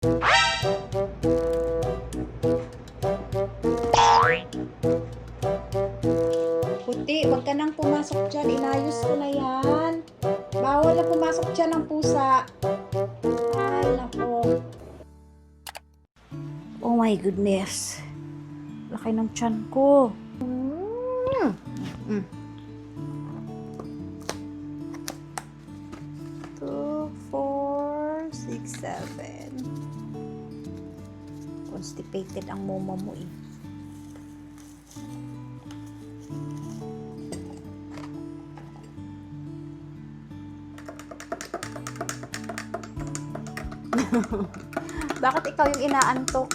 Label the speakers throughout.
Speaker 1: Puti, wag ka nang pumasok dyan. Inayos ko na yan. Bawal na pumasok dyan ng pusa. Ay, nako. Oh my goodness. Laki ng tiyan ko. 2, 4, 6, 7. Constipated ang mama mo eh. Bakit ikaw yung inaantok?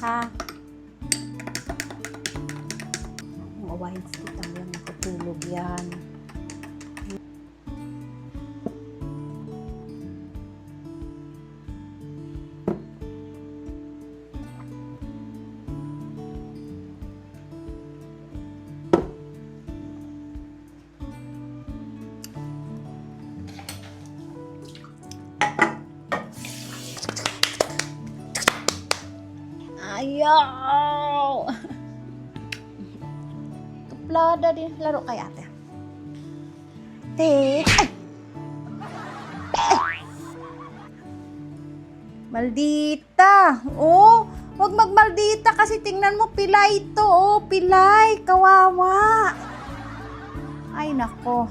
Speaker 1: Ha? Mawahin si kita lang, nakatulog yan. Ayaw! Tuplada din. Laro kay ate. Ay! Maldita! Oh! Huwag magmaldita kasi tingnan mo, pilay ito. Oh, pilay. Kawawa. Ay, nako.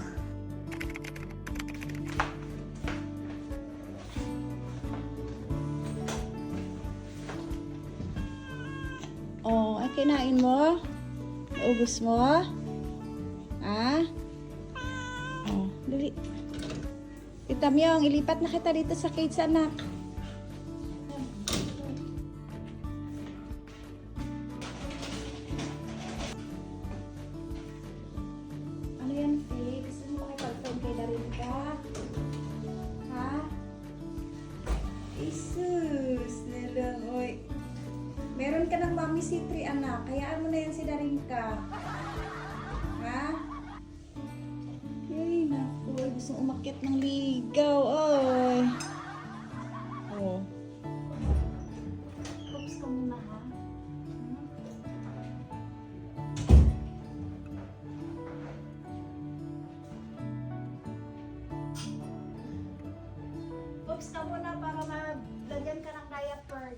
Speaker 1: Oh, ay kinain mo? Naubos mo? Ha? Oh, dali. Tita Myong, ilipat na kita dito sa cage, anak. Ano yan, Faye? Gusto mo makipag-friend kay Darinka? Ha? Jesus! Nalang, oy. Meron ka ng mami C3, anak. Hayaan mo na yan si Darinka. Ha? Ay, naku. Gusto umakyat ng ligaw. Oy. Oh. Oops ka muna, ha? Oops ka muna para malagyan ka ng diaper.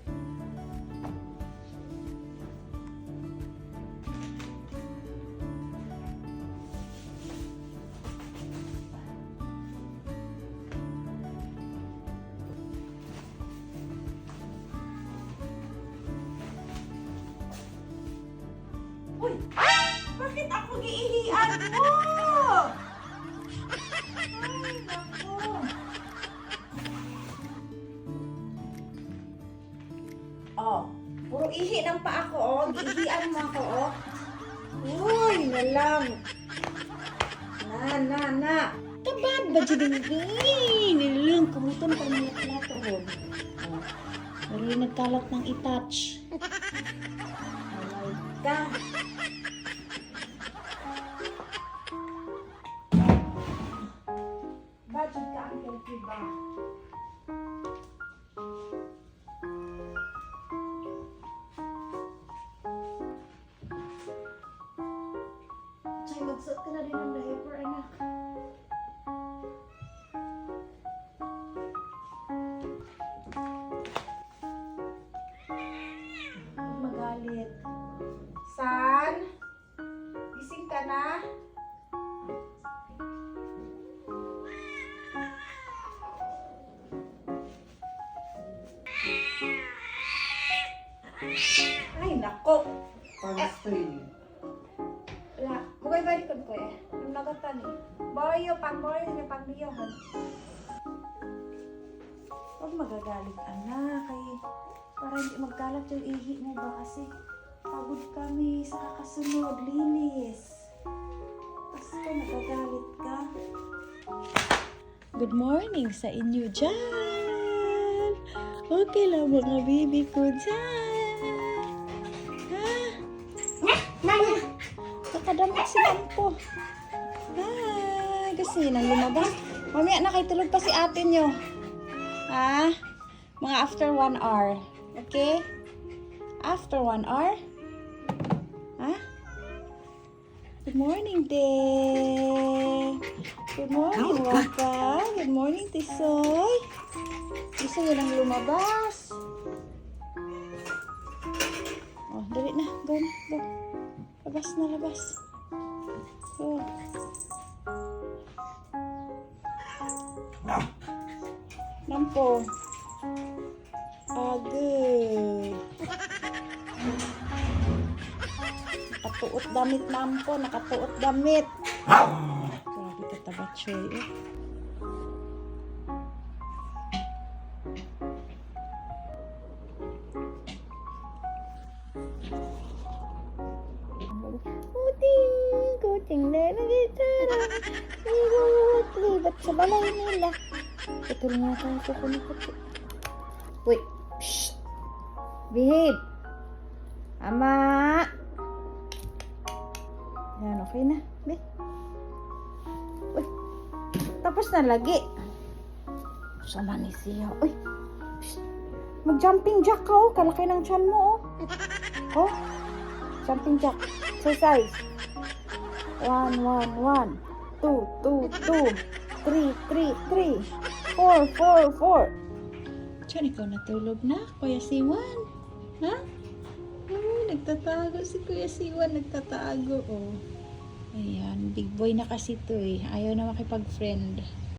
Speaker 1: Uy! Bakit ako giihian mo? Ay, naku. Oh, puro ihi ng pa ako, oh. Giihian mo ako, oh. Uy, nalang. Na. Tabad ba dyan din? Nalang, kamuton pa mga plato, oh. Wala nagkalat ng itouch. Ka. Budget ka ang healthy ba? Chay, magsuot ka na rin ng diaper, anak. Huwag magalit. San? Gising ka na? Ay, nako. Wala. Mugay-balik ko eh. Yung nagatan eh. Boyo, pang-boyo niya, pang-biyohan. Huwag magagalit, anak. Ay, para hindi magkalat yung ihi mo ba? Kasi pagod kami sa kakasunod. Linis. Basta nagagalit ka. Good morning sa inyo dyan. Okay lang mga baby ko dyan. Ha? Nakadamot si Mampo. Ay, gusto niyo nang lumabas. Mamaya nakitulog pa si ate nyo. Ha? Mga after 1 hour. Okay? After 1 hour. Ha? Good morning, Day. Good morning, Waka. Good morning, Tisoy. Gusto nyo lang lumabas. Oh, dali na. Go na. Go. Labas na, labas. Go. Nampo. Good. Nakatuot damit, Nampo. Nakatuot damit. Grabe ka tabatsoy eh. Kuting na gitara. Libat sa balay nila. Ito rin nga tayo kukunikot. Wait. Shh. Behave. Ama. Yan, okay na. Be. Uy. Tapos na lagi. Sama ni siya. Uy. Shh. Mag-jumping jack ka, oh. Kalaki ng tiyan mo, oh. Oh. Jumping jack. Exercise. 1, 1, 1. 2, 2, 2. 3, 3, 3. 4, 4, 4. Diyan, ikaw natulog na, Kuya Siwan. Ha? Oh, nagtatago si Kuya Siwan. Nagtatago, oh. Ayan, big boy na kasi to eh. Ayaw na makipag-friend.